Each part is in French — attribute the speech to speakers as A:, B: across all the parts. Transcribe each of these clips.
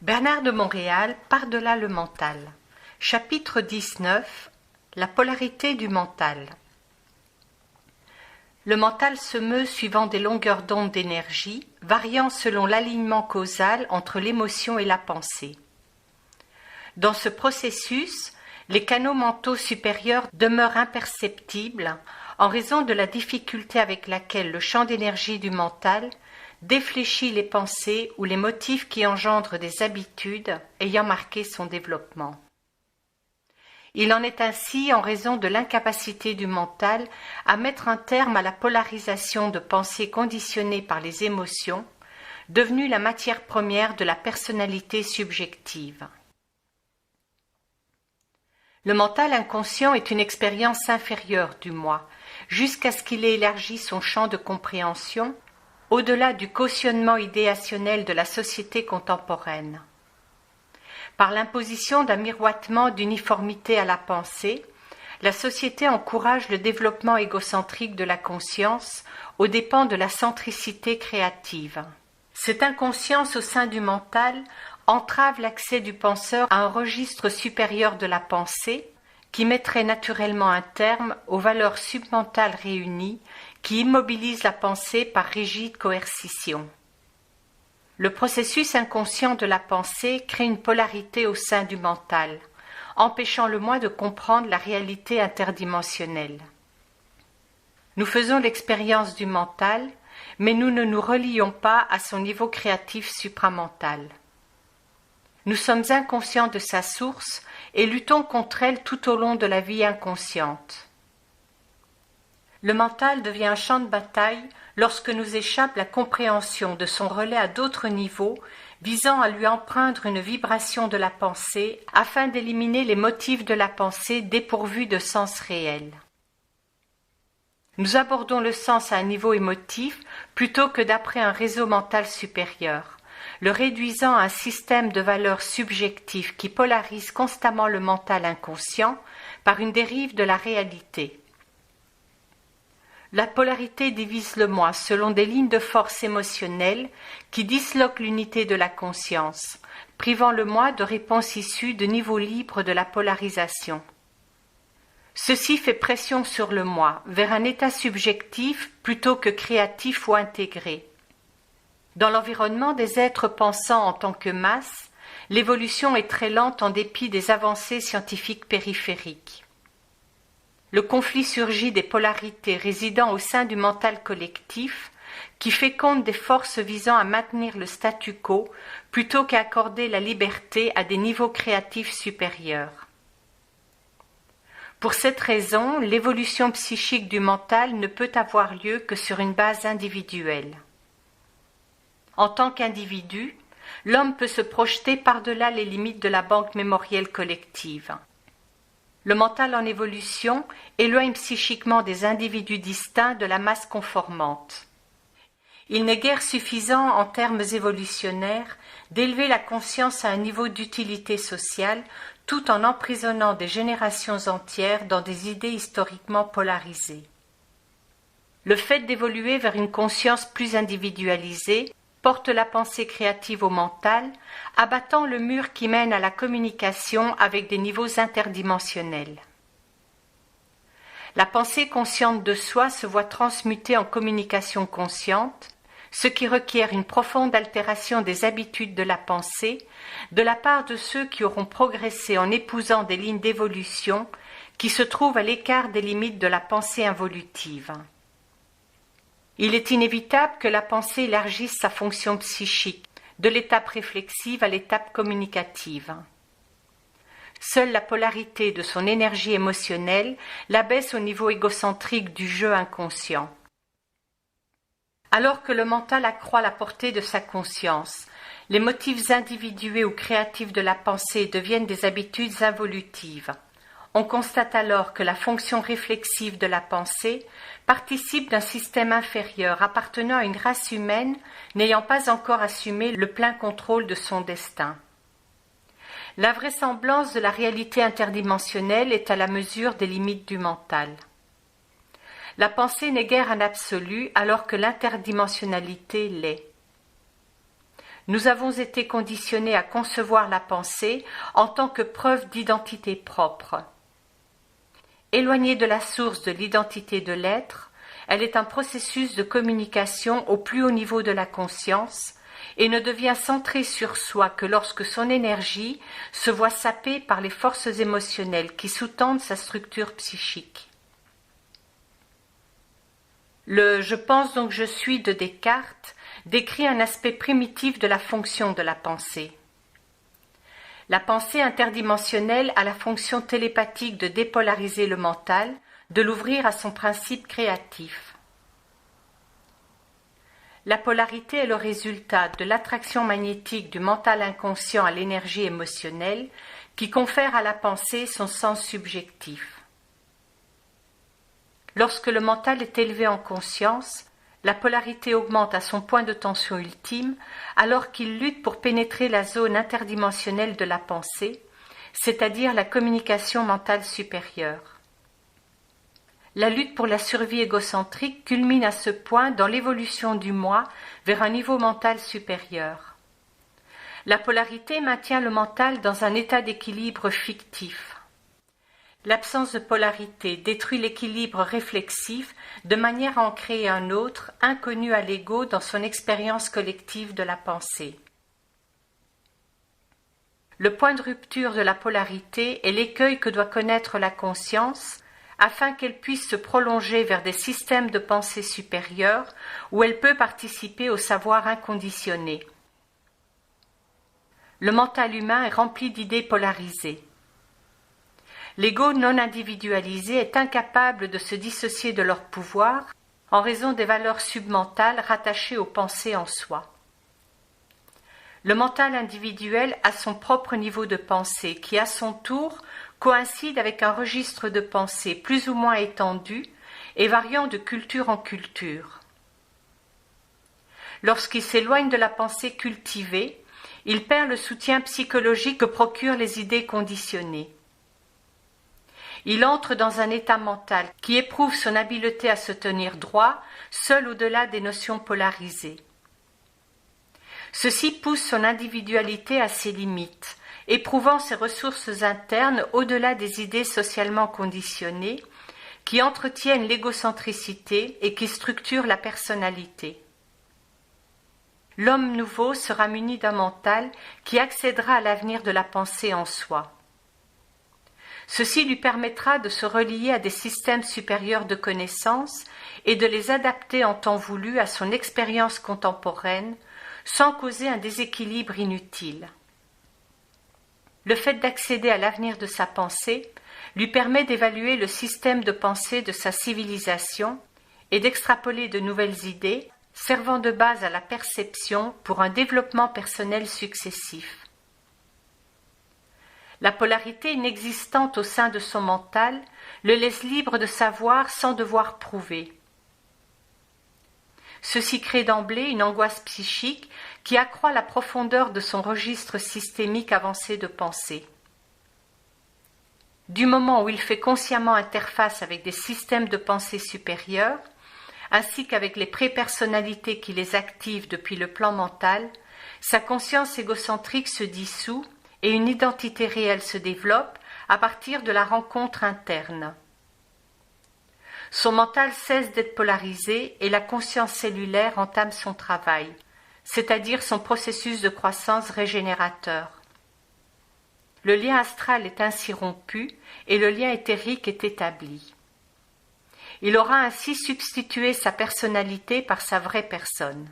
A: Bernard de Montréal, Par-delà le mental. Chapitre 19. La polarité du mental. Le mental se meut suivant des longueurs d'onde d'énergie, variant selon l'alignement causal entre l'émotion et la pensée. Dans ce processus, les canaux mentaux supérieurs demeurent imperceptibles en raison de la difficulté avec laquelle le champ d'énergie du mental défléchit les pensées ou les motifs qui engendrent des habitudes ayant marqué son développement. Il en est ainsi en raison de l'incapacité du mental à mettre un terme à la polarisation de pensées conditionnées par les émotions, devenue la matière première de la personnalité subjective. Le mental inconscient est une expérience inférieure du moi, jusqu'à ce qu'il ait élargi son champ de compréhension au-delà du cautionnement idéationnel de la société contemporaine. Par l'imposition d'un miroitement d'uniformité à la pensée, la société encourage le développement égocentrique de la conscience aux dépens de la centricité créative. Cette inconscience au sein du mental entrave l'accès du penseur à un registre supérieur de la pensée qui mettrait naturellement un terme aux valeurs submentales réunies qui immobilisent la pensée par rigide coercition. Le processus inconscient de la pensée crée une polarité au sein du mental, empêchant le moi de comprendre la réalité interdimensionnelle. Nous faisons l'expérience du mental, mais nous ne nous relions pas à son niveau créatif supramental. Nous sommes inconscients de sa source et luttons contre elle tout au long de la vie inconsciente. Le mental devient un champ de bataille lorsque nous échappe la compréhension de son relais à d'autres niveaux, visant à lui empreindre une vibration de la pensée afin d'éliminer les motifs de la pensée dépourvus de sens réel. Nous abordons le sens à un niveau émotif plutôt que d'après un réseau mental supérieur, le réduisant à un système de valeurs subjectives qui polarise constamment le mental inconscient par une dérive de la réalité. La polarité divise le moi selon des lignes de force émotionnelles qui disloquent l'unité de la conscience, privant le moi de réponses issues de niveaux libres de la polarisation. Ceci fait pression sur le moi, vers un état subjectif plutôt que créatif ou intégré. Dans l'environnement des êtres pensants en tant que masse, l'évolution est très lente en dépit des avancées scientifiques périphériques. Le conflit surgit des polarités résidant au sein du mental collectif qui féconde des forces visant à maintenir le statu quo plutôt qu'à accorder la liberté à des niveaux créatifs supérieurs. Pour cette raison, l'évolution psychique du mental ne peut avoir lieu que sur une base individuelle. En tant qu'individu, l'homme peut se projeter par-delà les limites de la banque mémorielle collective. Le mental en évolution éloigne psychiquement des individus distincts de la masse conformante. Il n'est guère suffisant en termes évolutionnaires d'élever la conscience à un niveau d'utilité sociale tout en emprisonnant des générations entières dans des idées historiquement polarisées. Le fait d'évoluer vers une conscience plus individualisée porte la pensée créative au mental, abattant le mur qui mène à la communication avec des niveaux interdimensionnels. La pensée consciente de soi se voit transmutée en communication consciente, ce qui requiert une profonde altération des habitudes de la pensée de la part de ceux qui auront progressé en épousant des lignes d'évolution qui se trouvent à l'écart des limites de la pensée involutive. Il est inévitable que la pensée élargisse sa fonction psychique, de l'étape réflexive à l'étape communicative. Seule la polarité de son énergie émotionnelle l'abaisse au niveau égocentrique du jeu inconscient. Alors que le mental accroît la portée de sa conscience, les motifs individués ou créatifs de la pensée deviennent des habitudes involutives. On constate alors que la fonction réflexive de la pensée participe d'un système inférieur appartenant à une race humaine n'ayant pas encore assumé le plein contrôle de son destin. La vraisemblance de la réalité interdimensionnelle est à la mesure des limites du mental. La pensée n'est guère un absolu alors que l'interdimensionnalité l'est. Nous avons été conditionnés à concevoir la pensée en tant que preuve d'identité propre. Éloignée de la source de l'identité de l'être, elle est un processus de communication au plus haut niveau de la conscience et ne devient centrée sur soi que lorsque son énergie se voit sapée par les forces émotionnelles qui sous-tendent sa structure psychique. Le « je pense donc je suis » de Descartes décrit un aspect primitif de la fonction de la pensée. La pensée interdimensionnelle a la fonction télépathique de dépolariser le mental, de l'ouvrir à son principe créatif. La polarité est le résultat de l'attraction magnétique du mental inconscient à l'énergie émotionnelle qui confère à la pensée son sens subjectif. Lorsque le mental est élevé en conscience, la polarité augmente à son point de tension ultime alors qu'il lutte pour pénétrer la zone interdimensionnelle de la pensée, c'est-à-dire la communication mentale supérieure. La lutte pour la survie égocentrique culmine à ce point dans l'évolution du moi vers un niveau mental supérieur. La polarité maintient le mental dans un état d'équilibre fictif. L'absence de polarité détruit l'équilibre réflexif de manière à en créer un autre, inconnu à l'ego dans son expérience collective de la pensée. Le point de rupture de la polarité est l'écueil que doit connaître la conscience afin qu'elle puisse se prolonger vers des systèmes de pensée supérieurs où elle peut participer au savoir inconditionné. Le mental humain est rempli d'idées polarisées. L'ego non individualisé est incapable de se dissocier de leur pouvoir en raison des valeurs submentales rattachées aux pensées en soi. Le mental individuel a son propre niveau de pensée qui, à son tour, coïncide avec un registre de pensée plus ou moins étendu et variant de culture en culture. Lorsqu'il s'éloigne de la pensée cultivée, il perd le soutien psychologique que procurent les idées conditionnées. Il entre dans un état mental qui éprouve son habileté à se tenir droit, seul au-delà des notions polarisées. Ceci pousse son individualité à ses limites, éprouvant ses ressources internes au-delà des idées socialement conditionnées qui entretiennent l'égocentricité et qui structurent la personnalité. L'homme nouveau sera muni d'un mental qui accédera à l'avenir de la pensée en soi. Ceci lui permettra de se relier à des systèmes supérieurs de connaissances et de les adapter en temps voulu à son expérience contemporaine, sans causer un déséquilibre inutile. Le fait d'accéder à l'avenir de sa pensée lui permet d'évaluer le système de pensée de sa civilisation et d'extrapoler de nouvelles idées, servant de base à la perception pour un développement personnel successif. La polarité inexistante au sein de son mental le laisse libre de savoir sans devoir prouver. Ceci crée d'emblée une angoisse psychique qui accroît la profondeur de son registre systémique avancé de pensée. Du moment où il fait consciemment interface avec des systèmes de pensée supérieurs, ainsi qu'avec les prépersonnalités qui les activent depuis le plan mental, sa conscience égocentrique se dissout et une identité réelle se développe à partir de la rencontre interne. Son mental cesse d'être polarisé et la conscience cellulaire entame son travail, c'est-à-dire son processus de croissance régénérateur. Le lien astral est ainsi rompu et le lien éthérique est établi. Il aura ainsi substitué sa personnalité par sa vraie personne.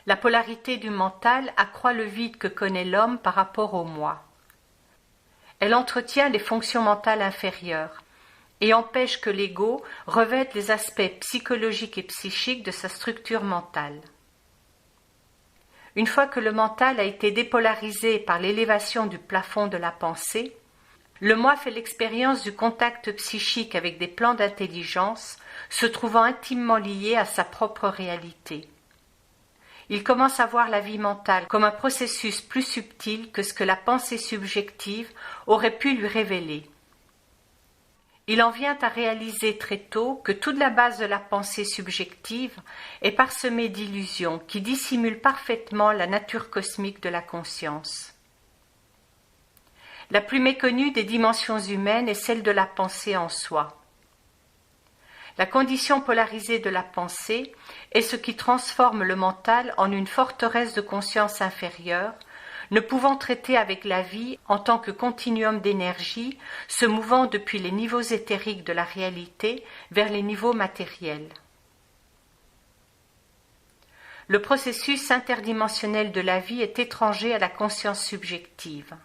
A: La polarité du mental accroît le vide que connaît l'homme par rapport au moi. Elle entretient les fonctions mentales inférieures et empêche que l'ego revête les aspects psychologiques et psychiques de sa structure mentale. Une fois que le mental a été dépolarisé par l'élévation du plafond de la pensée, le moi fait l'expérience du contact psychique avec des plans d'intelligence se trouvant intimement liés à sa propre réalité. Il commence à voir la vie mentale comme un processus plus subtil que ce que la pensée subjective aurait pu lui révéler. il en vient à réaliser très tôt que toute la base de la pensée subjective est parsemée d'illusions qui dissimulent parfaitement la nature cosmique de la conscience. La plus méconnue des dimensions humaines est celle de la pensée en soi. La condition polarisée de la pensée est ce qui transforme le mental en une forteresse de conscience inférieure, ne pouvant traiter avec la vie en tant que continuum d'énergie se mouvant depuis les niveaux éthériques de la réalité vers les niveaux matériels. Le processus interdimensionnel de la vie est étranger à la conscience subjective.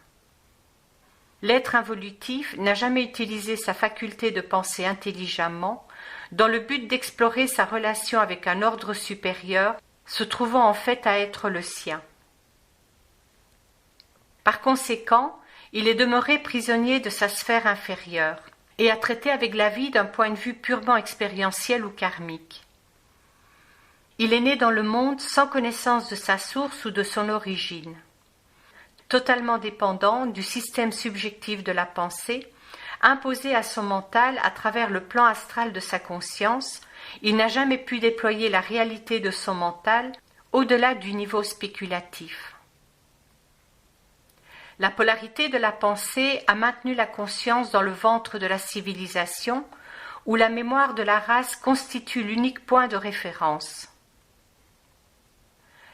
A: L'être involutif n'a jamais utilisé sa faculté de penser intelligemment dans le but d'explorer sa relation avec un ordre supérieur se trouvant en fait à être le sien. Par conséquent, il est demeuré prisonnier de sa sphère inférieure et a traité avec la vie d'un point de vue purement expérientiel ou karmique. Il est né dans le monde sans connaissance de sa source ou de son origine. Totalement dépendant du système subjectif de la pensée, imposé à son mental à travers le plan astral de sa conscience, il n'a jamais pu déployer la réalité de son mental au-delà du niveau spéculatif. La polarité de la pensée a maintenu la conscience dans le ventre de la civilisation, où la mémoire de la race constitue l'unique point de référence.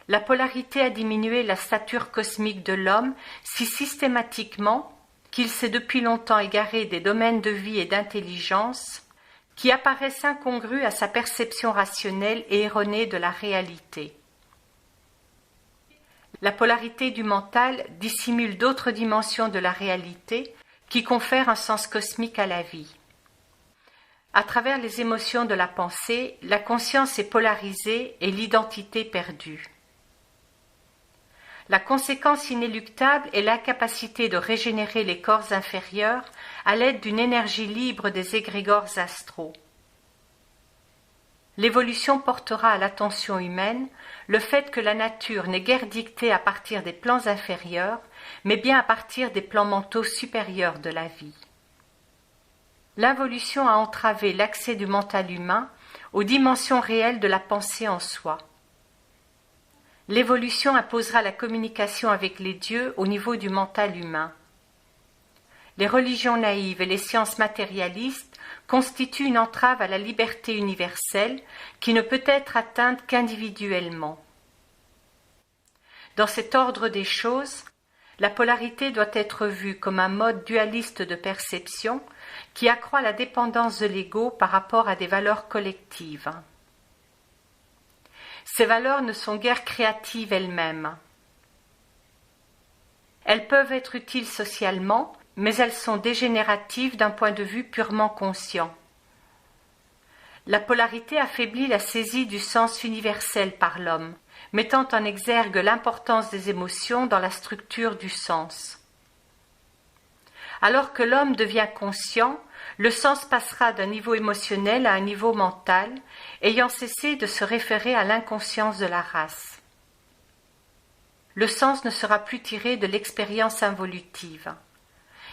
A: La polarité a diminué la stature cosmique de l'homme si systématiquement qu'il s'est depuis longtemps égaré des domaines de vie et d'intelligence qui apparaissent incongrus à sa perception rationnelle et erronée de la réalité. La polarité du mental dissimule d'autres dimensions de la réalité qui confèrent un sens cosmique à la vie. À travers les émotions de la pensée, la conscience est polarisée et l'identité perdue. La conséquence inéluctable est l'incapacité de régénérer les corps inférieurs à l'aide d'une énergie libre des égrégores astraux. L'évolution portera à l'attention humaine le fait que la nature n'est guère dictée à partir des plans inférieurs, mais bien à partir des plans mentaux supérieurs de la vie. L'involution a entravé l'accès du mental humain aux dimensions réelles de la pensée en soi. L'évolution imposera la communication avec les dieux au niveau du mental humain. Les religions naïves et les sciences matérialistes constituent une entrave à la liberté universelle qui ne peut être atteinte qu'individuellement. Dans cet ordre des choses, la polarité doit être vue comme un mode dualiste de perception qui accroît la dépendance de l'ego par rapport à des valeurs collectives. Ces valeurs ne sont guère créatives elles-mêmes. Elles peuvent être utiles socialement, mais elles sont dégénératives d'un point de vue purement conscient. La polarité affaiblit la saisie du sens universel par l'homme, mettant en exergue l'importance des émotions dans la structure du sens. Alors que l'homme devient conscient, le sens passera d'un niveau émotionnel à un niveau mental, ayant cessé de se référer à l'inconscience de la race. Le sens ne sera plus tiré de l'expérience involutive.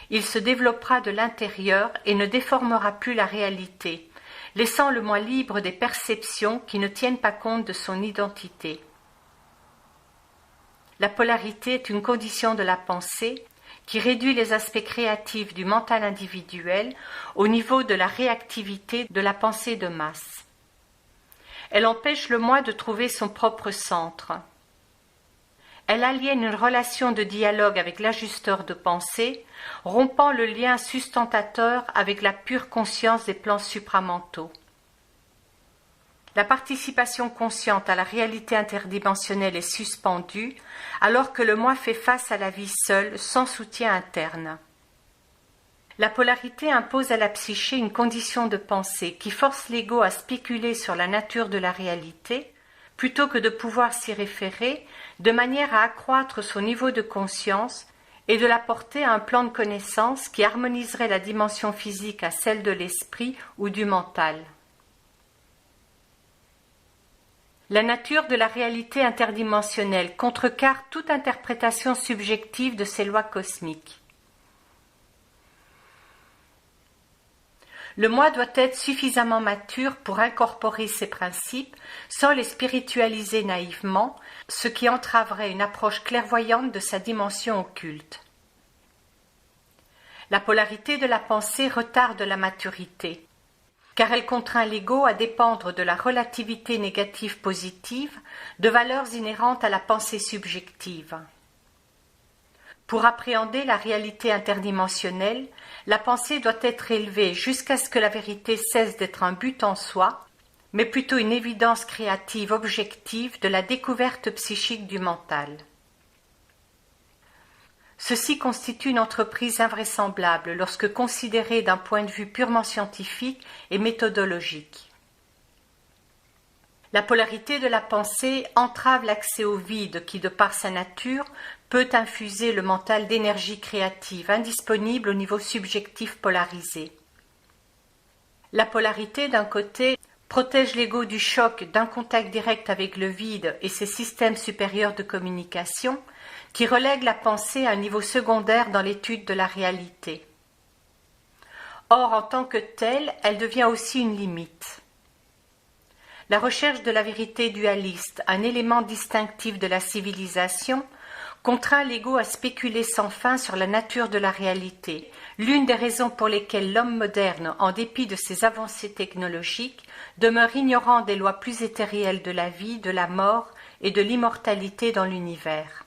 A: Il se développera de l'intérieur et ne déformera plus la réalité, laissant le moi libre des perceptions qui ne tiennent pas compte de son identité. La polarité est une condition de la pensée qui réduit les aspects créatifs du mental individuel au niveau de la réactivité de la pensée de masse. Elle empêche le moi de trouver son propre centre. Elle aliène une relation de dialogue avec l'ajusteur de pensée, rompant le lien sustentateur avec la pure conscience des plans supramentaux. La participation consciente à la réalité interdimensionnelle est suspendue, alors que le moi fait face à la vie seule, sans soutien interne. La polarité impose à la psyché une condition de pensée qui force l'ego à spéculer sur la nature de la réalité, plutôt que de pouvoir s'y référer, de manière à accroître son niveau de conscience et de la porter à un plan de connaissance qui harmoniserait la dimension physique à celle de l'esprit ou du mental. La nature de la réalité interdimensionnelle contrecarre toute interprétation subjective de ces lois cosmiques. Le moi doit être suffisamment mature pour incorporer ces principes sans les spiritualiser naïvement, ce qui entraverait une approche clairvoyante de sa dimension occulte. La polarité de la pensée retarde la maturité, car elle contraint l'ego à dépendre de la relativité négative-positive de valeurs inhérentes à la pensée subjective. Pour appréhender la réalité interdimensionnelle, la pensée doit être élevée jusqu'à ce que la vérité cesse d'être un but en soi, mais plutôt une évidence créative objective de la découverte psychique du mental. Ceci constitue une entreprise invraisemblable lorsque considérée d'un point de vue purement scientifique et méthodologique. La polarité de la pensée entrave l'accès au vide qui, de par sa nature, peut infuser le mental d'énergie créative indisponible au niveau subjectif polarisé. La polarité, d'un côté, protège l'ego du choc d'un contact direct avec le vide et ses systèmes supérieurs de communication, qui relègue la pensée à un niveau secondaire dans l'étude de la réalité. Or, en tant que telle, elle devient aussi une limite. La recherche de la vérité dualiste, un élément distinctif de la civilisation, contraint l'ego à spéculer sans fin sur la nature de la réalité, l'une des raisons pour lesquelles l'homme moderne, en dépit de ses avancées technologiques, demeure ignorant des lois plus éthérielles de la vie, de la mort et de l'immortalité dans l'univers.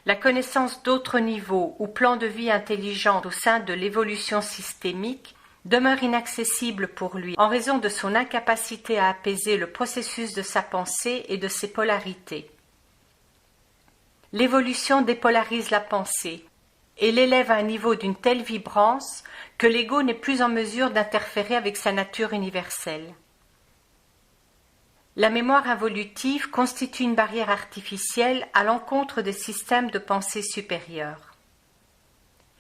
A: La connaissance d'autres niveaux ou plans de vie intelligents au sein de l'évolution systémique demeure inaccessible pour lui en raison de son incapacité à apaiser le processus de sa pensée et de ses polarités. L'évolution dépolarise la pensée et l'élève à un niveau d'une telle vibrance que l'ego n'est plus en mesure d'interférer avec sa nature universelle. La mémoire involutive constitue une barrière artificielle à l'encontre des systèmes de pensée supérieurs.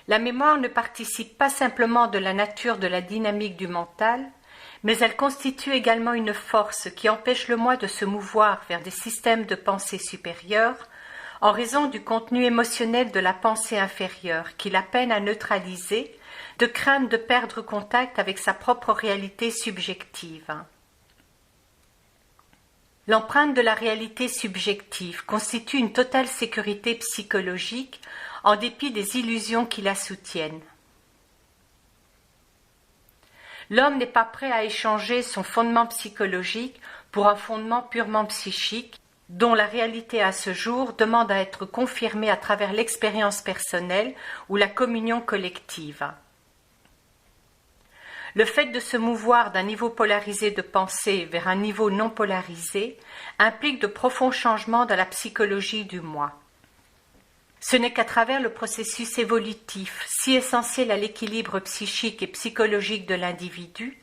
A: La mémoire ne participe pas simplement de la nature de la dynamique du mental, mais elle constitue également une force qui empêche le moi de se mouvoir vers des systèmes de pensée supérieurs en raison du contenu émotionnel de la pensée inférieure qui la peine à neutraliser, de crainte de perdre contact avec sa propre réalité subjective. L'empreinte de la réalité subjective constitue une totale sécurité psychologique en dépit des illusions qui la soutiennent. L'homme n'est pas prêt à échanger son fondement psychologique pour un fondement purement psychique, dont la réalité à ce jour demande à être confirmée à travers l'expérience personnelle ou la communion collective. Le fait de se mouvoir d'un niveau polarisé de pensée vers un niveau non polarisé implique de profonds changements dans la psychologie du moi. Ce n'est qu'à travers le processus évolutif, si essentiel à l'équilibre psychique et psychologique de l'individu,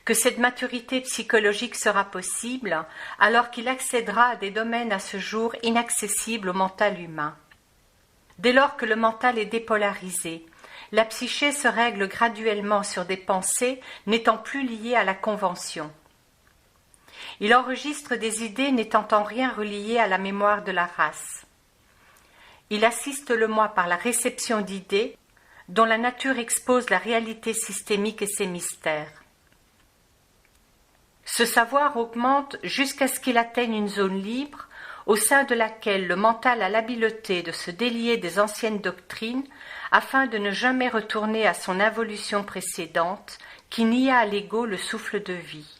A: que cette maturité psychologique sera possible, alors qu'il accédera à des domaines à ce jour inaccessibles au mental humain. Dès lors que le mental est dépolarisé, la psyché se règle graduellement sur des pensées n'étant plus liées à la convention. Il enregistre des idées n'étant en rien reliées à la mémoire de la race. Il assiste le moi par la réception d'idées dont la nature expose la réalité systémique et ses mystères. Ce savoir augmente jusqu'à ce qu'il atteigne une zone libre au sein de laquelle le mental a l'habileté de se délier des anciennes doctrines afin de ne jamais retourner à son involution précédente qui nia à l'ego le souffle de vie.